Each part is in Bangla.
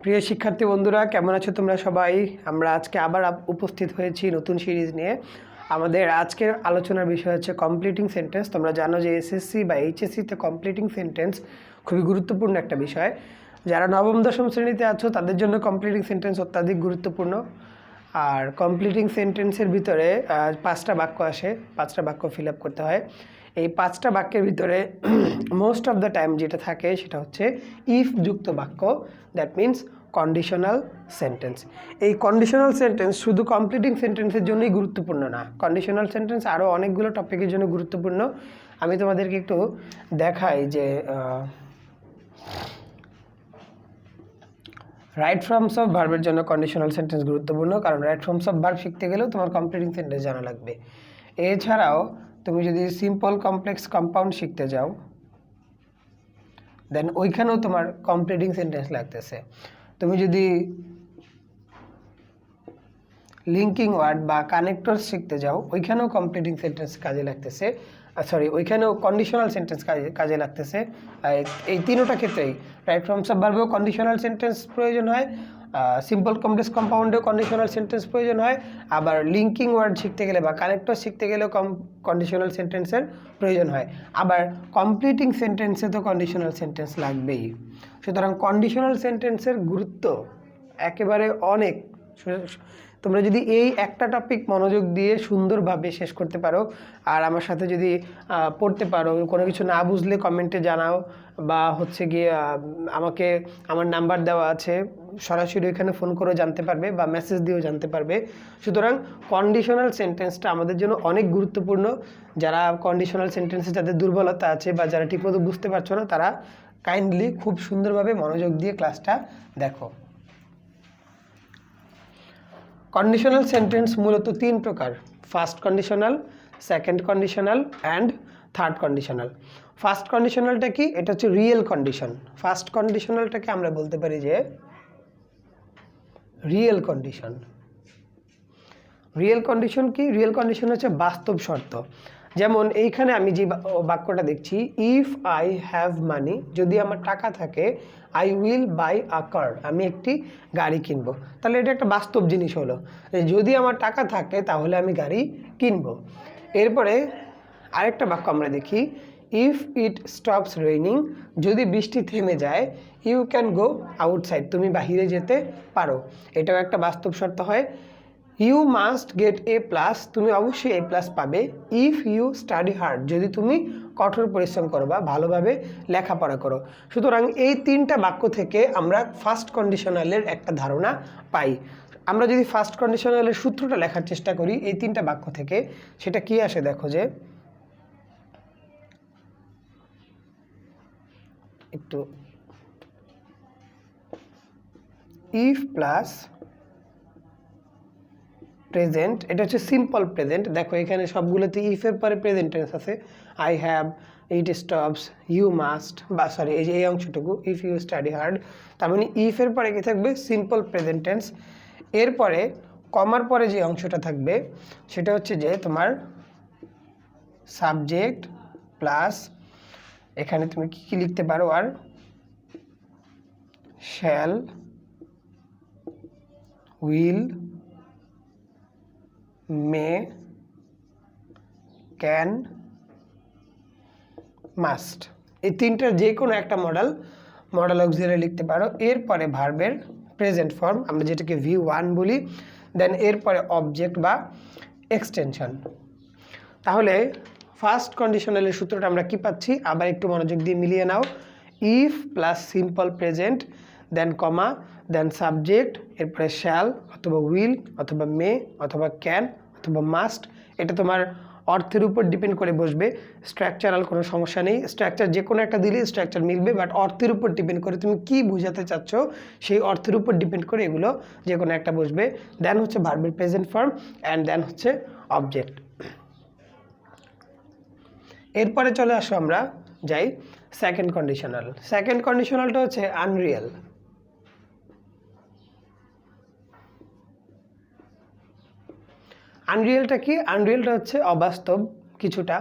প্রিয় শিক্ষার্থী বন্ধুরা, কেমন আছো তোমরা সবাই? আমরা আজকে আবার উপস্থিত হয়েছি নতুন সিরিজ নিয়ে। আমাদের আজকের আলোচনার বিষয় হচ্ছে কমপ্লিটিং সেন্টেন্স। তোমরা জানো যে এসএসসি বা এইচএসসিতে কমপ্লিটিং সেন্টেন্স খুবই গুরুত্বপূর্ণ একটা বিষয়। যারা নবম দশম শ্রেণীতে আছো তাদের জন্য কমপ্লিটিং সেন্টেন্স অত্যাধিক গুরুত্বপূর্ণ। আর কমপ্লিটিং সেন্টেন্সের ভিতরে 5টা বাক্য আসে, 5টা বাক্য ফিল আপ করতে হয়। এই 5টা বাক্যের ভিতরে মোস্ট অফ দ্য টাইম যেটা থাকে সেটা হচ্ছে ইফ যুক্ত বাক্য, দ্যাট মিন্স কন্ডিশনাল সেন্টেন্স। এই কন্ডিশনাল সেন্টেন্স শুধু কমপ্লিটিং সেন্টেন্সের জন্যই গুরুত্বপূর্ণ না, কন্ডিশনাল সেন্টেন্স আরও অনেকগুলো টপিকের জন্য গুরুত্বপূর্ণ। আমি তোমাদেরকে একটু দেখাই যে রাইট ফর্মস অফ ভার্বের জন্য কন্ডিশনাল সেন্টেন্স গুরুত্বপূর্ণ, কারণ রাইট ফর্মস অফ ভার্ব শিখতে গেলেও তোমার কমপ্লিটিং সেন্টেন্স জানা লাগবে। এছাড়াও তুমি যদি সিম্পল কমপ্লেক্স কম্পাউন্ড শিখতে যাও, দেন ওইখানেও তোমার কমপ্লিটিং সেন্টেন্স লাগতেছে। তুমি যদি লিঙ্কিং ওয়ার্ড বা কানেক্টরস শিখতে যাও, ওইখানেও কমপ্লিটিং সেন্টেন্স কাজে লাগতেছে, ওইখানেও কন্ডিশনাল সেন্টেন্স কাজে লাগতেছে। এই তিনটা ক্ষেত্রেই রাইট ফর্মস অফ ভার্বেও কন্ডিশনাল সেন্টেন্স প্রয়োজন হয়, সিম্পল কমপ্লেক্স কম্পাউন্ডেও কন্ডিশনাল সেন্টেন্স প্রয়োজন হয়, আবার লিঙ্কিং ওয়ার্ড শিখতে গেলে বা কানেক্টর শিখতে গেলেও কন্ডিশনাল সেন্টেন্সের প্রয়োজন হয়। আবার কমপ্লিটিং সেন্টেন্সে তো কন্ডিশনাল সেন্টেন্স লাগবেই। সুতরাং কন্ডিশনাল সেন্টেন্সের গুরুত্ব একেবারে অনেক। তোমরা যদি এই একটা টপিক মনোযোগ দিয়ে সুন্দরভাবে শেষ করতে পারো আর আমার সাথে যদি পড়তে পারো, কোনো কিছু না বুঝলে কমেন্টে জানাও, বা হচ্ছে গিয়ে আমাকে আমার নাম্বার দেওয়া আছে, সরাসরি এখানে ফোন করেও জানতে পারবে বা মেসেজ দিয়েও জানতে পারবে। সুতরাং কন্ডিশনাল সেন্টেন্সটা আমাদের জন্য অনেক গুরুত্বপূর্ণ। যারা কন্ডিশনাল সেন্টেন্সে যাদের দুর্বলতা আছে বা যারা ঠিকমতো বুঝতে পারছো না, তারা কাইন্ডলি খুব সুন্দরভাবে মনোযোগ দিয়ে ক্লাসটা দেখো। কন্ডিশনাল সেন্টেন্স মূলত 3 প্রকার: first conditional, second conditional and third conditional. First কন্ডিশনালটা কি? এটা হচ্ছে রিয়েল কন্ডিশন। ফার্স্ট কন্ডিশনালটাকে আমরা বলতে পারি যে রিয়েল কন্ডিশন। রিয়েল কন্ডিশন কি? রিয়েল কন্ডিশন হচ্ছে বাস্তব শর্ত। যেমন এইখানে আমি যে বাক্যটা দেখছি, ইফ আই হ্যাভ মানি, যদি আমার টাকা থাকে, আই উইল বাই আ কার, আমি একটি গাড়ি কিনবো। তাহলে এটা একটা বাস্তব জিনিস হলো, যদি আমার টাকা থাকে তাহলে আমি গাড়ি কিনবো। এরপরে আরেকটা বাক্য আমরা দেখি, ইফ ইট স্টপস রেইনিং, যদি বৃষ্টি থেমে যায়, ইউ ক্যান গো আউটসাইড, তুমি বাহিরে যেতে পারো। এটাও একটা বাস্তব শর্ত হয়। You must get A plus, তুমি অবশ্যই এ প্লাস পাবে, ইফ ইউ স্টাডি হার্ড, যদি তুমি কঠোর পরিশ্রম করো বা ভালোভাবে লেখাপড়া করো। সুতরাং এই 3টা বাক্য থেকে আমরা ফার্স্ট কন্ডিশনালের একটা ধারণা পাই। আমরা যদি ফার্স্ট কন্ডিশনালের সূত্রটা লেখার চেষ্টা করি এই 3টা বাক্য থেকে, সেটা কি আসে দেখো, যে একটু ইফ প্লাস প্রেজেন্ট, এটা হচ্ছে সিম্পল প্রেজেন্ট। দেখো এখানে সবগুলোতে ইফের পরে প্রেজেন্ট টেন্স আছে, I have, it stops, you must, বা সরি এই যে এই অংশটুকু, ইফ ইউ স্টাডি হার্ড, তার মানে ইফের পরে কি থাকবে? Simple present tense. এরপরে কমার পরে যে অংশটা থাকবে সেটা হচ্ছে যে তোমার সাবজেক্ট প্লাস, এখানে তুমি কি লিখতে পারো, আর shall, will, may, can, must, এই 3টার যে কোনো একটা মডেল অক্সিলারি লিখতে পারো। এরপরে ভার্বের প্রেজেন্ট ফর্ম, আমরা যেটাকে V1 বলি, দেন এরপরে অবজেক্ট বা এক্সটেনশন। তাহলে ফার্স্ট কন্ডিশনালের সূত্রটা আমরা কি পাচ্ছি? আবার একটু মনোযোগ দিয়ে মিলিয়ে নাও। If plus simple present, then comma, then subject, এরপরে শ্যাল অথবা উইল অথবা মে অথবা ক্যান অথবা মাস্ট। এটা তোমার অর্থের উপর ডিপেন্ড করে বসবে, স্ট্রাকচারাল কোনো সমস্যা নেই। স্ট্রাকচার যে কোনো একটা দিলে স্ট্রাকচার মিলবে, বাট অর্থের উপর ডিপেন্ড করে তুমি কি বোঝাতে চাচ্ছ সেই অর্থের উপর ডিপেন্ড করে এগুলো যে কোনো একটা বসবে। দেন হচ্ছে ভার্বের প্রেজেন্ট ফর্ম অ্যান্ড দেন হচ্ছে অবজেক্ট। এরপরে চলে আসো, আমরা যাই সেকেন্ড কন্ডিশনাল। সেকেন্ড কন্ডিশনালটা হচ্ছে আনরিয়েল। আনরিয়েলটা কি? আনরিয়েলটা হচ্ছে অবাস্তব কিছুটা।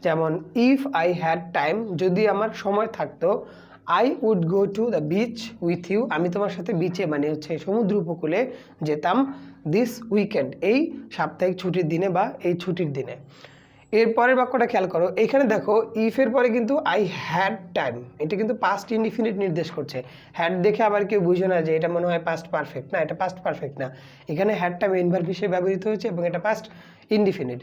যেমন ইফ আই হ্যাড টাইম, যদি আমার সময় থাকতো, I would go to the beach with you, আমি তোমার সাথে বিচে মানে হচ্ছে সমুদ্র উপকূলে যেতাম দিস উইকেন্ড, এই সাপ্তাহিক ছুটির দিনে বা এই ছুটির দিনে। এর পরের বাক্যটা খেয়াল করো, এখানে দেখো ইফের পরে কিন্তু আই হ্যাড টাইম, এটা কিন্তু পাস্ট ইনডিফিনিট নির্দেশ করছে। হ্যাড দেখে আবার কেউ বুঝো না যে এটা মনে হয় পাস্ট পারফেক্ট, না এটা পাস্ট পারফেক্ট না, এখানে হ্যাড টাইম মেইন ভার্ব হিসেবে ব্যবহৃত হয়েছে এবং এটা পাস্ট ইনডিফিনিট।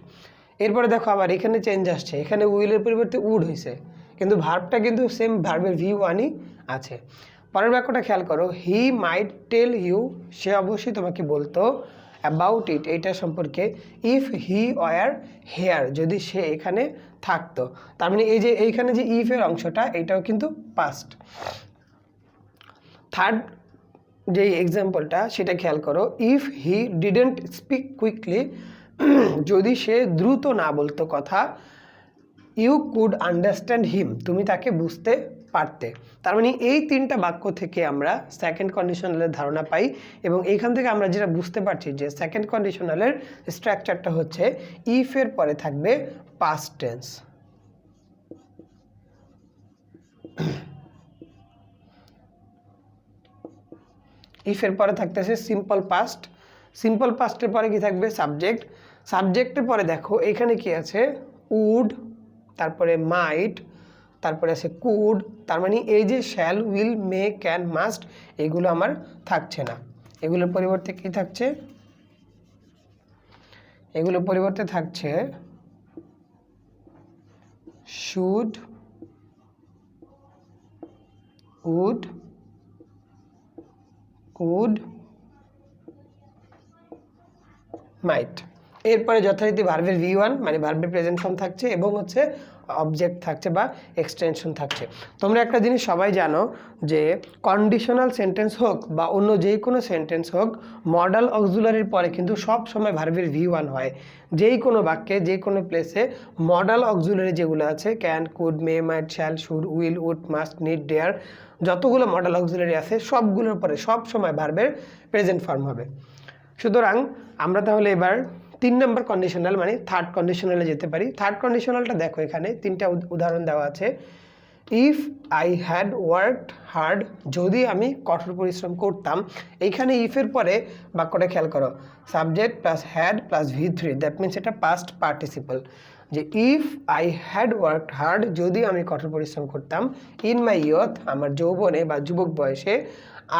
এরপরে দেখো আবার এখানে চেঞ্জ আসছে, এখানে উইলের পরিবর্তে উড হয়েছে, কিন্তু ভার্বটা কিন্তু সেম ভার্বের V1ই আছে। পরের বাক্যটা খেয়াল করো, হি মাইট টেল ইউ, সে অবশ্যই তোমাকে বলতো, অ্যাবাউট ইট, এইটা সম্পর্কে, ইফ হি ওয়ার হেয়ার, যদি সে এখানে থাকতো। তার মানে এই যে এইখানে যে ইফের অংশটা এটাও কিন্তু পাস্ট। থার্ড যে এক্সাম্পলটা সেটা খেয়াল করো, if he didn't speak quickly, যদি সে দ্রুত না বলতো কথা, ইউ কুড আন্ডারস্ট্যান্ড হিম, তুমি তাকে বুঝতে পারতে। তার মানে এই তিনটা বাক্য থেকে আমরা সেকেন্ড কন্ডিশনালের ধারণা পাই এবং এইখান থেকে আমরা যেটা বুঝতে পারছি যে সেকেন্ড কন্ডিশনালের স্ট্রাকচারটা হচ্ছে ইফের পরে থাকবে পাস্ট টেন্স, ইফের পরে থাকতেছে সিম্পল পাস্ট, সিম্পল পাস্টের পরে কি থাকবে সাবজেক্ট, সাবজেক্টের পরে দেখো এখানে কি আছে উড, তারপরে মাইট, তারপরে আছে কুড, তার মানে এই যে shall will may can must এগুলো আমার থাকছে না, এগুলোর পরিবর্তে কি থাকছে, এগুলোর পরিবর্তে থাকছে শুড, উড, কুড, মাইট। এরপরে যথারীতি ভার্বের V1 মানে ভার্বের প্রেজেন্ট ফর্ম থাকছে এবং হচ্ছে অবজেক্ট থাকছে বা এক্সটেনশন থাকছে। তোমরা একটা জিনিস সবাই জানো যে কন্ডিশনাল সেন্টেন্স হোক বা অন্য যে কোনো সেন্টেন্স হোক, মডাল অক্সিলারির পরে কিন্তু সব সময় ভার্বের V1 হয়। যেই কোনো বাক্যে যে কোনো প্লেসে মডাল অক্সিলারি যেগুলো আছে can, could, may, might, shall, should, will, would, must, need, dare, যতগুলো মডাল অক্সিলারি আছে সবগুলোর পরে সব সময় ভার্বের প্রেজেন্ট ফর্ম হবে। সুতরাং আমরা তাহলে এবার 3 নম্বর কন্ডিশনাল মানে থার্ড কন্ডিশনালে যেতে পারি। থার্ড কন্ডিশনালটা দেখো এখানে তিনটা উদাহরণ দেওয়া আছে। If I had worked hard, যদি আমি কঠোর পরিশ্রম করতাম, এইখানে ইফের পরে বাক্যটা খেয়াল করো, subject plus had plus V3, that means এটা পাস্ট পার্টিসিপল, যে if I had worked hard, যদি আমি কঠোর পরিশ্রম করতাম, ইন মাই ইয়থ, আমার যৌবনে বা যুবক বয়সে,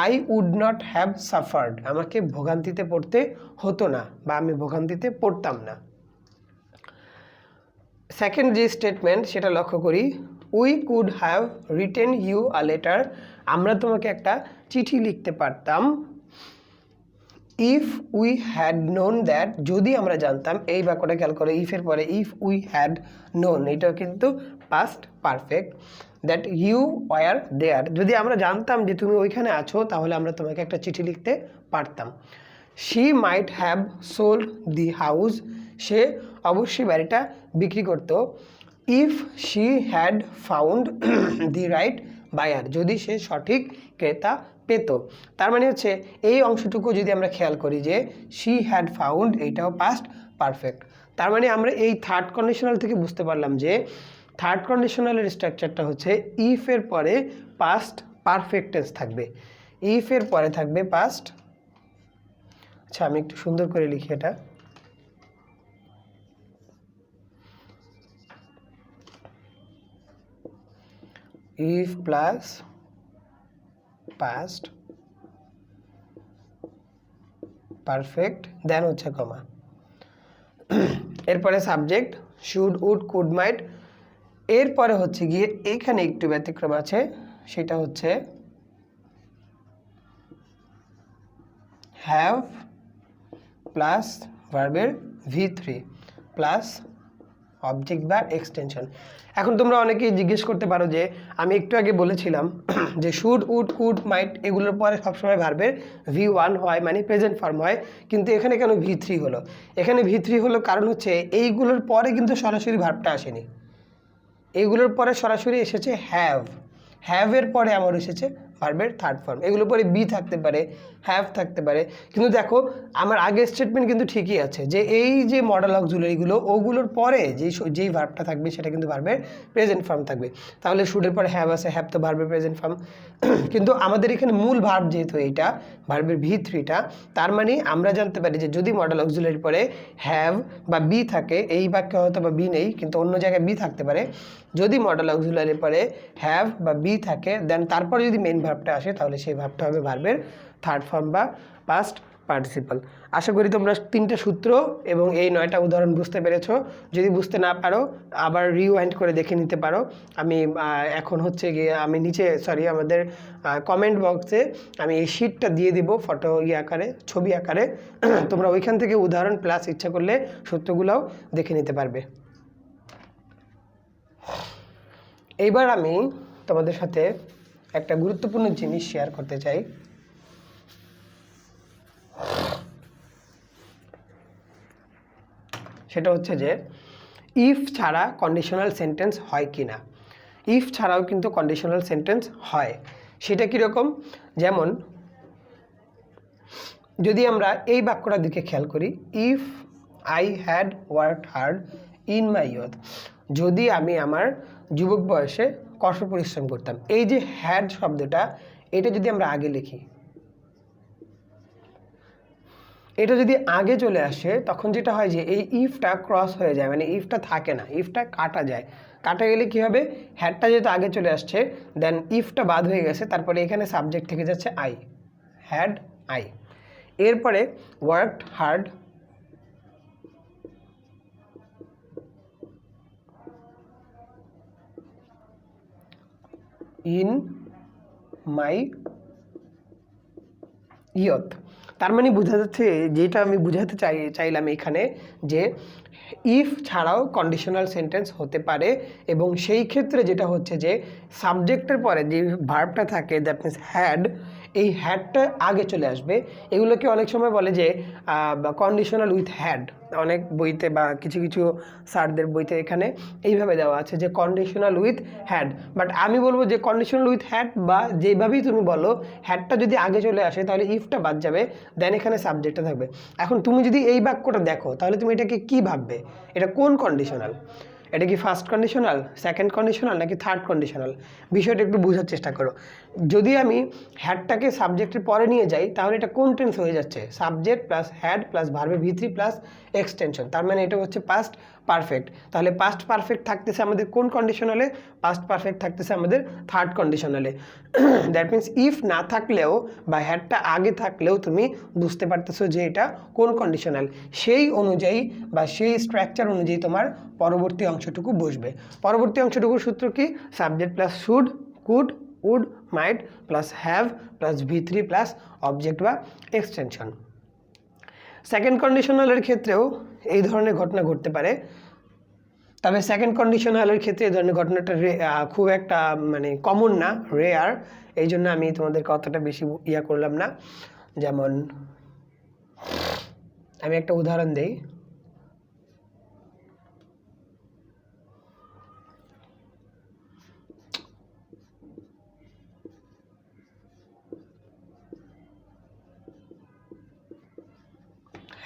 I would not have suffered, আমাকে ভোগান্তিতে পড়তে হতো না বা আমি ভোগান্তিতে পড়তাম না। সেকেন্ড যে স্টেটমেন্ট সেটা লক্ষ্য করি, we could have written you a letter, আমরা তোমাকে একটা চিঠি লিখতে পারতাম, if we had known that, যদি আমরা জানতাম, এই বাক্যটা খেয়াল করে ইফের পরে ইফ উই হ্যাড নোন, এটাও কিন্তু past perfect, that you were there, যদি আমরা জানতাম যে তুমি ওইখানে আছো তাহলে আমরা তোমাকে একটা চিঠি লিখতে পারতাম। She might have sold the house, সে অবশ্যই বাড়িটা বিক্রি করতো, if she had found the right buyer, যদি সে সঠিক ক্রেতা পেত। তার মানে হচ্ছে এই অংশটুকু যদি আমরা খেয়াল করি যে শি হ্যাড ফাউন্ড, এইটাও পাস্ট পারফেক্ট। তার মানে আমরা এই থার্ড কন্ডিশনাল থেকে বুঝতে পারলাম যে থার্ড কন্ডিশনালের স্ট্রাকচারটা হচ্ছে ইফের পরে পাস্ট পারফেক্ট টেন্স থাকবে, ইফের পরে থাকবে পাস্ট, আচ্ছা আমি একটু সুন্দর করে লিখি এটা, ইফ প্লাস পাস্ট পারফেক্ট দেন হচ্ছে কমা, এরপরে সাবজেক্ট শুড, উড, কুড, মাইট, এরপরে হচ্ছে গিয়ে এইখানে একটু ব্যতিক্রম আছে, সেটা হচ্ছে হ্যাভ প্লাস ভার্বের V3 প্লাস অবজেক্ট বা এক্সটেনশন। এখন তোমরা অনেকেই জিজ্ঞেস করতে পারো যে আমি একটু আগে বলেছিলাম যে শুড, উড, কুড, মাইট এগুলোর পরে সবসময় ভার্বের V1 হয় মানে প্রেজেন্ট ফর্ম হয়, কিন্তু এখানে কেন V3 হলো? এখানে V3 হলো কারণ হচ্ছে এইগুলোর পরে কিন্তু সরাসরি ভার্বটা আসেনি, এইগুলোর পরে সরাসরি এসেছে হ্যাভ, হ্যাভের পরে আমার এসেছে ভার্বের থার্ড ফর্ম। এগুলো পরে বি থাকতে পারে, হ্যাভ থাকতে পারে, কিন্তু দেখো আমার আগের স্টেটমেন্ট কিন্তু ঠিকই আছে যে এই যে মডেল অক্সিলারিগুলো ওগুলোর পরে যেই ভার্বটা থাকবে সেটা কিন্তু ভার্বের প্রেজেন্ট ফর্ম থাকবে। তাহলে শুডের পরে হ্যাভ আছে, হ্যাভ তো ভার্বের প্রেজেন্ট ফর্ম, কিন্তু আমাদের এখানে মূল ভার্ব যেহেতু এইটা ভার্বের V3টা, তার মানে আমরা জানতে পারি যে যদি মডেল অক্সিলারির পরে হ্যাভ বা বি থাকে, এই বাক্যে হয়তো বা বি নেই কিন্তু অন্য জায়গায় বি থাকতে পারে, যদি মডেল অক্সিলারির পরে হ্যাভ বা বি থাকে দেন তারপরে যদি মেইন ভার্বটা আসে তাহলে সেই ভার্বটা হবে ভার্বের থার্ড ফর্ম বা পাস্ট পার্টিসিপাল। আশা করি তোমরা 3টে সূত্র এবং এই 9টা উদাহরণ বুঝতে পেরেছো। যদি বুঝতে না পারো আবার রিওয়াইন্ড করে দেখে নিতে পারো। আমি এখন হচ্ছে গিয়ে আমি নিচে আমাদের কমেন্ট বক্সে আমি এই শিটটা দিয়ে দিব ফটো আকারে, ছবি আকারে, তোমরা ওইখান থেকে উদাহরণ প্লাস ইচ্ছা করলে সূত্রগুলোও দেখে নিতে পারবে। এইবার আমি তোমাদের সাথে একটা গুরুত্বপূর্ণ জিনিস শেয়ার করতে চাই। সেটা হচ্ছে যে ইফ ছাড়া কন্ডিশনাল সেন্টেন্স হয় কি না। ইফ ছাড়াও কিন্তু কন্ডিশনাল সেন্টেন্স হয়। সেটা কীরকম? যেমন যদি আমরা এই বাক্যটার দিকে খেয়াল করি, if I had worked hard in my youth, যদি আমি আমার যুবক বয়সে কঠোর পরিশ্রম করতাম। এই যে হ্যাড শব্দটা, এটা যদি আমরা আগে লিখি, এটা যদি আগে চলে আসে তখন যেটা হয় যে এই ইফটা ক্রস হয়ে যায়, মানে ইফটা থাকে না, ইফটা কাটা যায়। কাটা গেলে কী হবে, হ্যাডটা যেহেতু আগে চলে আসছে দেন ইফটা বাদ হয়ে গেছে, তারপরে এখানে সাবজেক্ট থেকে যাচ্ছে আই, হ্যাড আই। এরপরে worked hard in my youth. তার মানে বোঝা যাচ্ছে, যেটা আমি বোঝাতে চাইলাম এখানে, যে ইফ ছাড়াও কন্ডিশনাল সেন্টেন্স হতে পারে এবং সেই ক্ষেত্রে যেটা হচ্ছে যে সাবজেক্টের পরে যে ভার্বটা থাকে দ্যাট মিনস হ্যাড, এই হ্যাডটা আগে চলে আসবে। এগুলোকে অনেক সময় বলে যে কন্ডিশনাল উইথ হ্যাড। অনেক বইতে বা কিছু কিছু স্যারদের বইতে এখানে এইভাবে দেওয়া আছে যে কন্ডিশনাল উইথ হ্যাড, বাট আমি বলবো যে কন্ডিশনাল উইথ হ্যাড বা যেভাবেই তুমি বলো, হ্যাডটা যদি আগে চলে আসে তাহলে ইফটা বাদ যাবে, দেন এখানে সাবজেক্টটা থাকবে। এখন তুমি যদি এই বাক্যটা দেখো তাহলে তুমি এটাকে কি ভাববে, এটা কোন কন্ডিশনাল? এটা কি ফার্স্ট কন্ডিশনাল, সেকেন্ড কন্ডিশনাল নাকি থার্ড কন্ডিশনাল? বিষয়টা একটু বোঝার চেষ্টা করো। যদি আমি হ্যাডটাকে সাবজেক্টের পরে নিয়ে যাই তাহলে এটা কোন টেন্স হয়ে যাচ্ছে? সাবজেক্ট প্লাস হ্যাড প্লাস ভার্বে V3 প্লাস এক্সটেনশন, তার মানে এটা হচ্ছে পাস্ট পারফেক্ট। তাহলে পাস্ট পারফেক্ট থাকতেছে আমাদের কোন কন্ডিশনালে? পাস্ট পারফেক্ট থাকতেছে আমাদের থার্ড কন্ডিশনালে। দ্যাট মিনস ইফ না থাকলেও বা হ্যাডটা আগে থাকলেও তুমি বুঝতে পারতেছো যে এটা কোন কন্ডিশনাল। সেই অনুযায়ী বা সেই স্ট্রাকচার অনুযায়ী তোমার পরবর্তী অংশটুকু বসবে। পরবর্তী অংশটুকুর সূত্র কি? Subject plus should, could, would, might plus have plus V3 plus object বা এক্সটেনশন। সেকেন্ড কন্ডিশনালের ক্ষেত্রেও এই ধরনের ঘটনা ঘটতে পারে, তবে সেকেন্ড কন্ডিশনালের ক্ষেত্রে এই ধরনের ঘটনাটা খুব একটা মানে কমন না, রেয়ার। এই জন্য আমি তোমাদেরকে অতটা বেশি করলাম না। যেমন আমি একটা উদাহরণ দেই।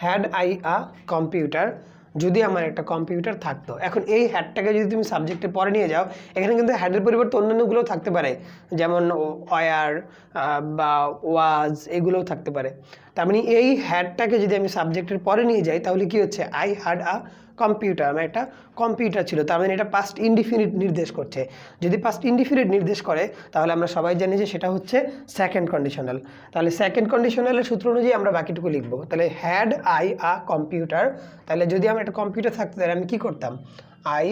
হ্যাড আই আ কম্পিউটার, যদি আমার একটা কম্পিউটার থাকতো। এখন এই হ্যাডটাকে যদি তুমি সাবজেক্টের পরে নিয়ে যাও, এখানে কিন্তু হ্যাডের পরিবর্তে অন্যান্যগুলো থাকতে পারে, যেমন ওয়ার বা ওয়াজ, এগুলোও থাকতে পারে। তার মানে এই হ্যাডটাকে যদি আমি সাবজেক্টের পরে নিয়ে যাই তাহলে কি হচ্ছে? আই হ্যাড আ কম্পিউটার, আমার একটা কম্পিউটার ছিল, তার মানে এটা পাস্ট ইনডিফিনিট নির্দেশ করছে। যদি পাস্ট ইনডিফিনিট নির্দেশ করে তাহলে আমরা সবাই জানি যে সেটা হচ্ছে সেকেন্ড কন্ডিশনাল। তাহলে সেকেন্ড কন্ডিশনালের সূত্র অনুযায়ী আমরা বাকিটুকু লিখবো। তাহলে হ্যাড আই আ কম্পিউটার, তাহলে যদি আমার একটা কম্পিউটার থাকতো তাহলে আমি কি করতাম? আই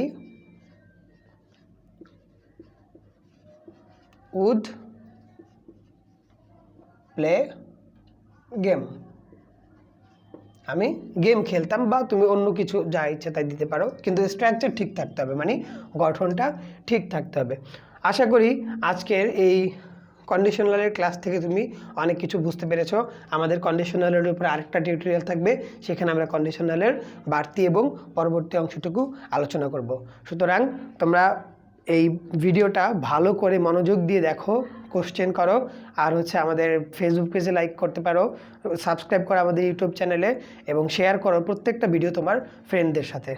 উড প্লে গেম, আমি গেম খেলতাম, বা তুমি অন্য কিছু যা ইচ্ছে তাই দিতে পারো, কিন্তু স্ট্রাকচার ঠিক থাকতে হবে, মানে গঠনটা ঠিক থাকতে হবে। আশা করি আজকের এই কন্ডিশনালের ক্লাস থেকে তুমি অনেক কিছু বুঝতে পেরেছো। আমাদের কন্ডিশনালের উপরে আরেকটা টিউটোরিয়াল থাকবে, সেখানে আমরা কন্ডিশনালের বাড়তি এবং পরবর্তী অংশটুকু আলোচনা করব। সুতরাং তোমরা এই ভিডিওটা ভালো করে মনোযোগ দিয়ে দেখো, কোশ্চেন করো, আর হচ্ছে আমাদের ফেসবুক পেজে লাইক করতে পারো, সাবস্ক্রাইব করো আমাদের ইউটিউব চ্যানেলে এবং শেয়ার করো প্রত্যেকটা ভিডিও তোমার ফ্রেন্ডদের সাথে।